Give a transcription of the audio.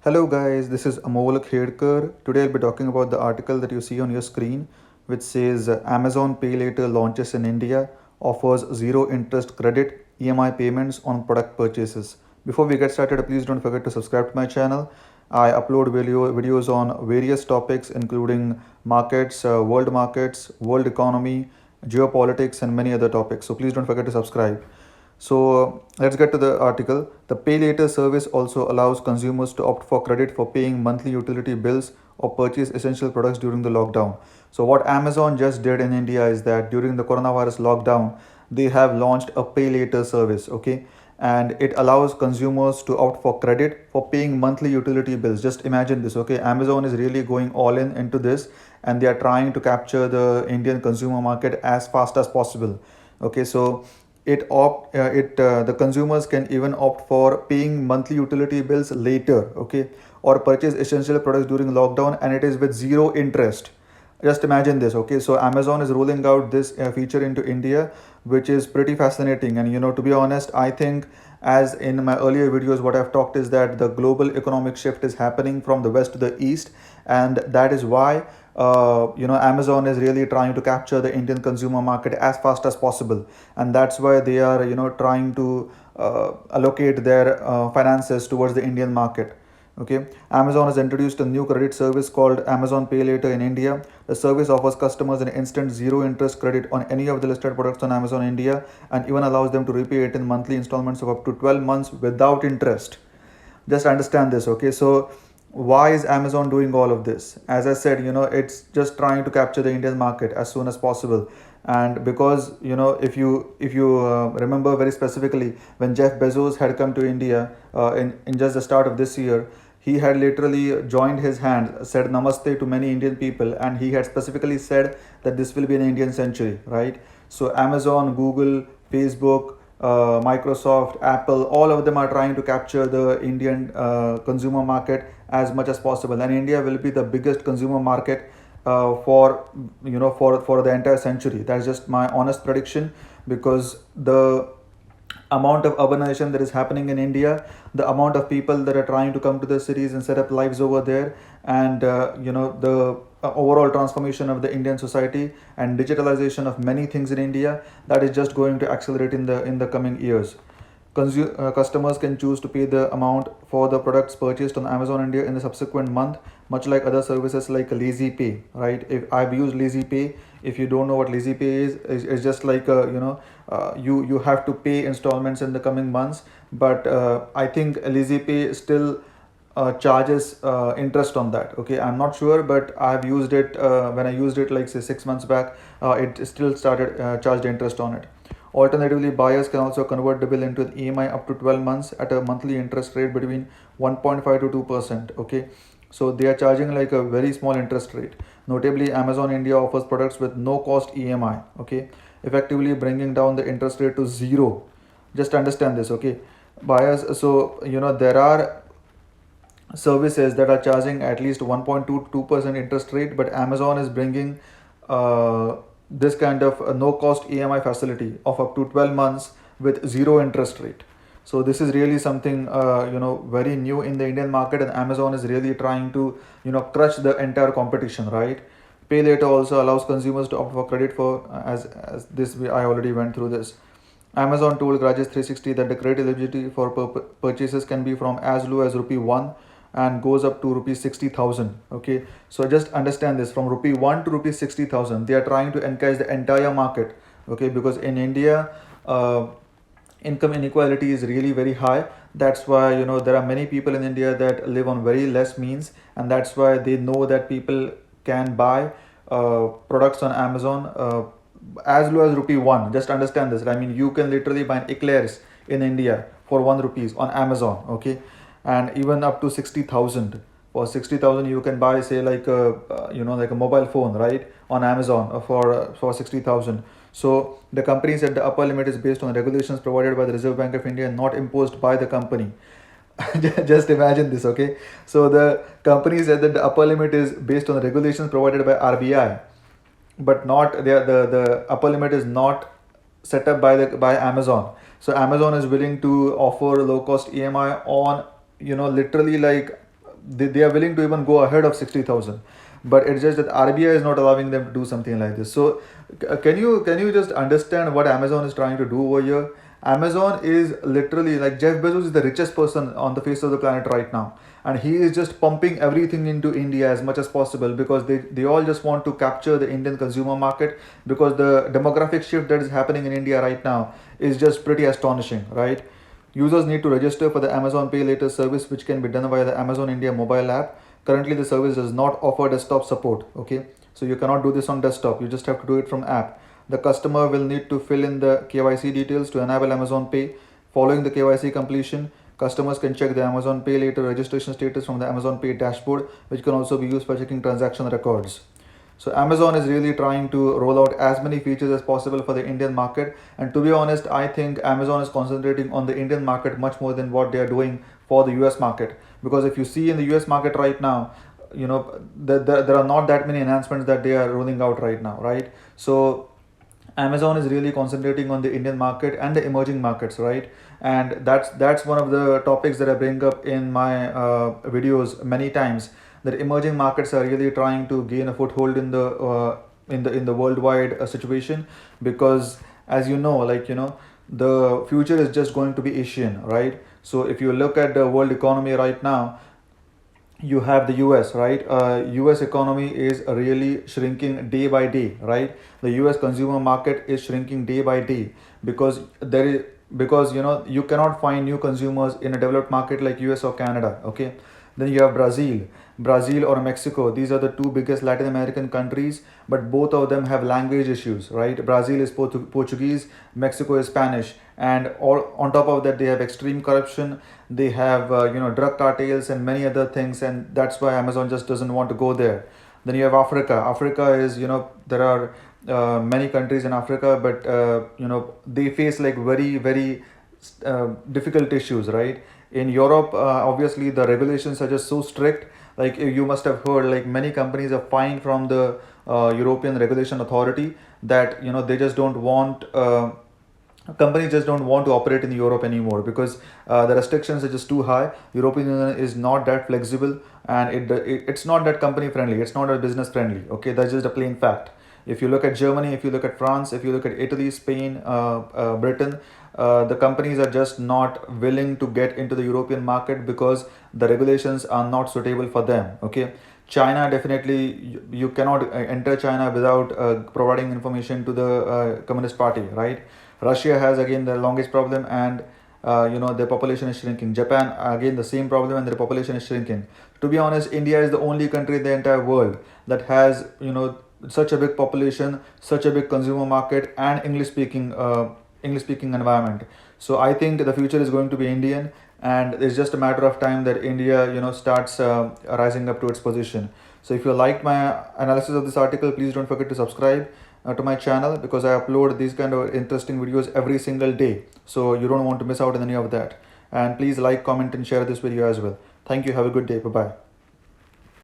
Hello guys, this is Amol Khedkar. Today I'll be talking about the article that you see on your screen, which says Amazon Pay Later launches in India, offers zero interest credit EMI payments on product purchases. Before we get started, please don't forget to subscribe to my channel. I upload videos on various topics including markets, world economy, geopolitics, and many other topics. So please don't forget to subscribe. So let's get to the article. The Pay Later service also allows consumers to opt for credit for paying monthly utility bills or purchase essential products during the lockdown. So what Amazon just did in India is that during the coronavirus lockdown, they have launched a Pay Later service, okay? And it allows consumers to opt for credit for paying monthly utility bills. Just imagine this, okay? Amazon is really going all in into this, and they are trying to capture the Indian consumer market as fast as possible. Okay, so the consumers can even opt for paying monthly utility bills later, okay, or purchase essential products during lockdown, and it is with zero interest. Just imagine this, okay? So Amazon is rolling out this feature into India, which is pretty fascinating. And to be honest, I think, as in my earlier videos, what I've talked is that the global economic shift is happening from the west to the east, and that is why Amazon is really trying to capture the Indian consumer market as fast as possible, and that's why they are trying to allocate their finances towards the Indian market. Okay, Amazon has introduced a new credit service called Amazon Pay Later in India. The service offers customers an instant zero interest credit on any of the listed products on Amazon India, and even allows them to repay it in monthly installments of up to 12 months without interest. Just understand this, okay? So why is Amazon doing all of this? As I said, it's just trying to capture the Indian market as soon as possible. And because if you remember very specifically, when Jeff Bezos had come to India in just the start of this year, he had literally joined his hand, said namaste to many Indian people, and he had specifically said that this will be an Indian century, right? So Amazon, Google, Facebook, Microsoft, Apple, all of them are trying to capture the Indian consumer market as much as possible, and India will be the biggest consumer market for the entire century. That's just my honest prediction, because the amount of urbanization that is happening in India, the amount of people that are trying to come to the cities and set up lives over there, and the overall transformation of the Indian society and digitalization of many things in India, that is just going to accelerate in the coming years. Customers can choose to pay the amount for the products purchased on Amazon India in the subsequent month, much like other services like Lazy Pay, right? If I've used Lazy Pay, if you don't know what Lazy Pay is, it's just like you have to pay installments in the coming months, but I think Lazy Pay still charges interest on that. Okay, I'm not sure, but I've used it when I used it like say 6 months back. It still started charged interest on it. Alternatively, buyers can also convert the bill into an EMI up to 12 months at a monthly interest rate between 1.5 to 2%. Okay, so they are charging like a very small interest rate. Notably, Amazon India offers products with no cost EMI. Okay, effectively bringing down the interest rate to zero. Just understand this, okay? Buyers, so there are services that are charging at least 1.2 to 2% interest rate, but Amazon is bringing this kind of a no cost EMI facility of up to 12 months with zero interest rate. So this is really something very new in the Indian market, and Amazon is really trying to crush the entire competition, right? Pay later also allows consumers to opt for credit for as this I already went through this. Amazon told Rajesh 360 that the credit eligibility for purchases can be from as low as rupee 1 and goes up to rupees 60,000. Okay, so just understand this, from rupee 1 to rupees 60,000, they are trying to encourage the entire market. Okay, because in India, income inequality is really very high. That's why there are many people in India that live on very less means, and that's why they know that people can buy products on Amazon as low as rupee 1. Just understand this. I mean, you can literally buy eclairs in India for 1 rupees on Amazon. Okay, and even up to 60,000. For 60,000 you can buy, say, like a mobile phone, right, on Amazon for 60,000. So the company said the upper limit is based on regulations provided by the Reserve Bank of India and not imposed by the company. Just imagine this, okay? So the company said that the upper limit is based on the regulations provided by RBI, but not the upper limit is not set up by Amazon. So Amazon is willing to offer low cost EMI on literally like they are willing to even go ahead of 60,000, but it's just that RBI is not allowing them to do something like this. So can you just understand what Amazon is trying to do over here? Amazon is literally like Jeff Bezos is the richest person on the face of the planet right now, and he is just pumping everything into India as much as possible because they all just want to capture the Indian consumer market, because the demographic shift that is happening in India right now is just pretty astonishing, right? Users need to register for the Amazon Pay Later service, which can be done via the Amazon India mobile app. Currently, the service does not offer desktop support. Okay, so you cannot do this on desktop. You just have to do it from app. The customer will need to fill in the KYC details to enable Amazon Pay. Following the KYC completion, customers can check the Amazon Pay Later registration status from the Amazon Pay dashboard, which can also be used for checking transaction records. So Amazon is really trying to roll out as many features as possible for the Indian market. And to be honest, I think Amazon is concentrating on the Indian market much more than what they are doing for the US market. Because if you see in the US market right now, there are not that many enhancements that they are rolling out right now, right? So Amazon is really concentrating on the Indian market and the emerging markets, right? And that's one of the topics that I bring up in my videos many times. That emerging markets are really trying to gain a foothold in the worldwide situation, because as you know, the future is just going to be Asian, right? So if you look at the world economy right now, you have the US, right? US economy is really shrinking day by day, right? The US consumer market is shrinking day by day because you cannot find new consumers in a developed market like US or Canada. Okay, then you have Brazil or Mexico. These are the two biggest Latin American countries, but both of them have language issues, right? Brazil is Portuguese, Mexico is Spanish, and all on top of that, they have extreme corruption. They have drug cartels and many other things, and that's why Amazon just doesn't want to go there. Then you have Africa. Africa is there are many countries in Africa, but they face like very difficult issues, right? In Europe, obviously the regulations are just so strict. Like you must have heard, like many companies are fined from the European Regulation Authority, that they just don't want companies just don't want to operate in Europe anymore, because the restrictions are just too high. European Union is not that flexible, and it's not that company friendly. It's not that business friendly. Okay, that's just a plain fact. If you look at Germany, if you look at France, if you look at Italy, Spain, Britain, the companies are just not willing to get into the European market because the regulations are not suitable for them. Okay, China, definitely you cannot enter China without providing information to the Communist Party, right? Russia has again the longest problem, and their population is shrinking. Japan, again the same problem, and their population is shrinking. To be honest, India is the only country in the entire world that has such a big population, such a big consumer market, and English speaking environment. So I think the future is going to be Indian, and it's just a matter of time that India starts rising up to its position. So if you liked my analysis of this article, please don't forget to subscribe to my channel, because I upload these kind of interesting videos every single day, so you don't want to miss out on any of that. And please like, comment and share this video as well. Thank you. Have a good day. Bye bye.